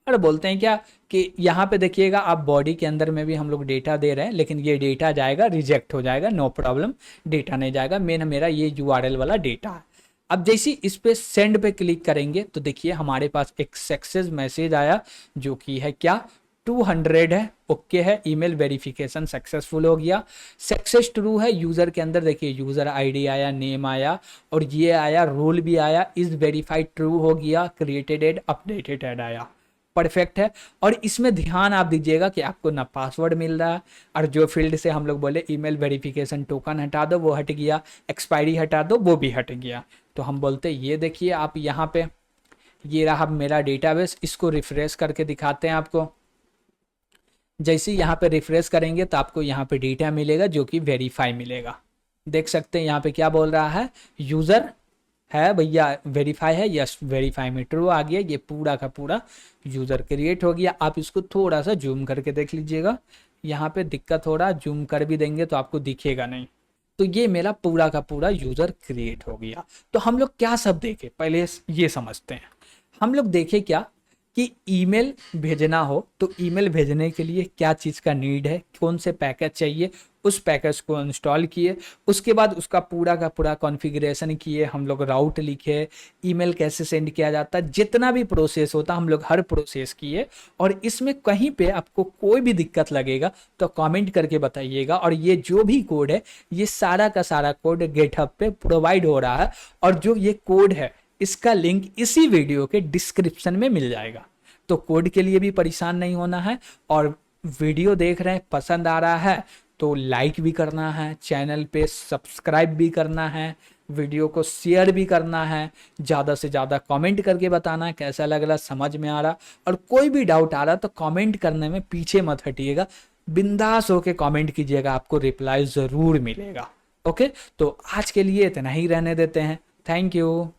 और बोलते हैं क्या कि यहाँ पे देखिएगा आप बॉडी के अंदर में भी हम लोग डेटा दे रहे हैं, लेकिन ये डेटा जाएगा रिजेक्ट हो जाएगा, नो प्रॉब्लम, डेटा नहीं जाएगा, मेन मेरा ये यूआरएल वाला डेटा है। अब जैसे ही इस पे सेंड पे क्लिक करेंगे तो देखिए हमारे पास एक सक्सेस मैसेज आया, जो कि है क्या, 200 है, ओके है, ईमेल वेरिफिकेशन सक्सेसफुल हो गया। सक्सेस ट्रू है, यूजर के अंदर देखिए यूजर आईडी आया, नेम आया, और ये आया रोल भी आया, इज वेरीफाइड ट्रू हो गया, क्रिएटेड एड अपडेटेड एड आया, परफेक्ट है। और इसमें ध्यान आप दीजिएगा कि आपको ना पासवर्ड मिल रहा है, और जो फील्ड से हम लोग बोले ईमेल वेरिफिकेशन टोकन हटा दो वो हट गया, एक्सपायरी हटा दो वो भी हट गया। तो हम बोलते ये देखिए आप यहाँ पे, ये रहा मेरा डेटाबेस, इसको रिफ्रेश करके दिखाते हैं आपको। जैसे यहाँ पे रिफ्रेश करेंगे तो आपको यहाँ पे डेटा मिलेगा जो कि वेरीफाई मिलेगा। देख सकते हैं यहाँ पे क्या बोल रहा है, यूजर है भैया, वेरीफाई है, यस वेरीफाई में ट्रू आ गया, ये पूरा का पूरा यूजर क्रिएट हो गया। आप इसको थोड़ा सा जूम करके देख लीजिएगा, यहाँ पे दिक्कत हो रहा, जूम कर भी देंगे तो आपको दिखेगा नहीं। तो ये मेरा पूरा का पूरा यूजर क्रिएट हो गया। तो हम लोग क्या सब देखे, पहले ये समझते हैं। हम लोग देखे क्या कि ईमेल भेजना हो तो ईमेल भेजने के लिए क्या चीज़ का नीड है, कौन से पैकेज चाहिए, उस पैकेज को इंस्टॉल किए, उसके बाद उसका पूरा का पूरा कॉन्फ़िगरेशन किए, हम लोग राउट लिखे, ईमेल कैसे सेंड किया जाता है, जितना भी प्रोसेस होता हम लोग हर प्रोसेस किए। और इसमें कहीं पे आपको कोई भी दिक्कत लगेगा तो कमेंट करके बताइएगा। और ये जो भी कोड है, ये सारा का सारा कोड गिटहब पे प्रोवाइड हो रहा है, और जो ये कोड है इसका लिंक इसी वीडियो के डिस्क्रिप्शन में मिल जाएगा। तो कोड के लिए भी परेशान नहीं होना है, और वीडियो देख रहे हैं पसंद आ रहा है तो लाइक भी करना है, चैनल पे सब्सक्राइब भी करना है, वीडियो को शेयर भी करना है, ज़्यादा से ज़्यादा कमेंट करके बताना है कैसा लग रहा, समझ में आ रहा, और कोई भी डाउट आ रहा तो कमेंट करने में पीछे मत हटिएगा, बिंदास होके कमेंट कीजिएगा, आपको रिप्लाई ज़रूर मिलेगा। ओके, तो आज के लिए इतना ही रहने देते हैं। Thank you.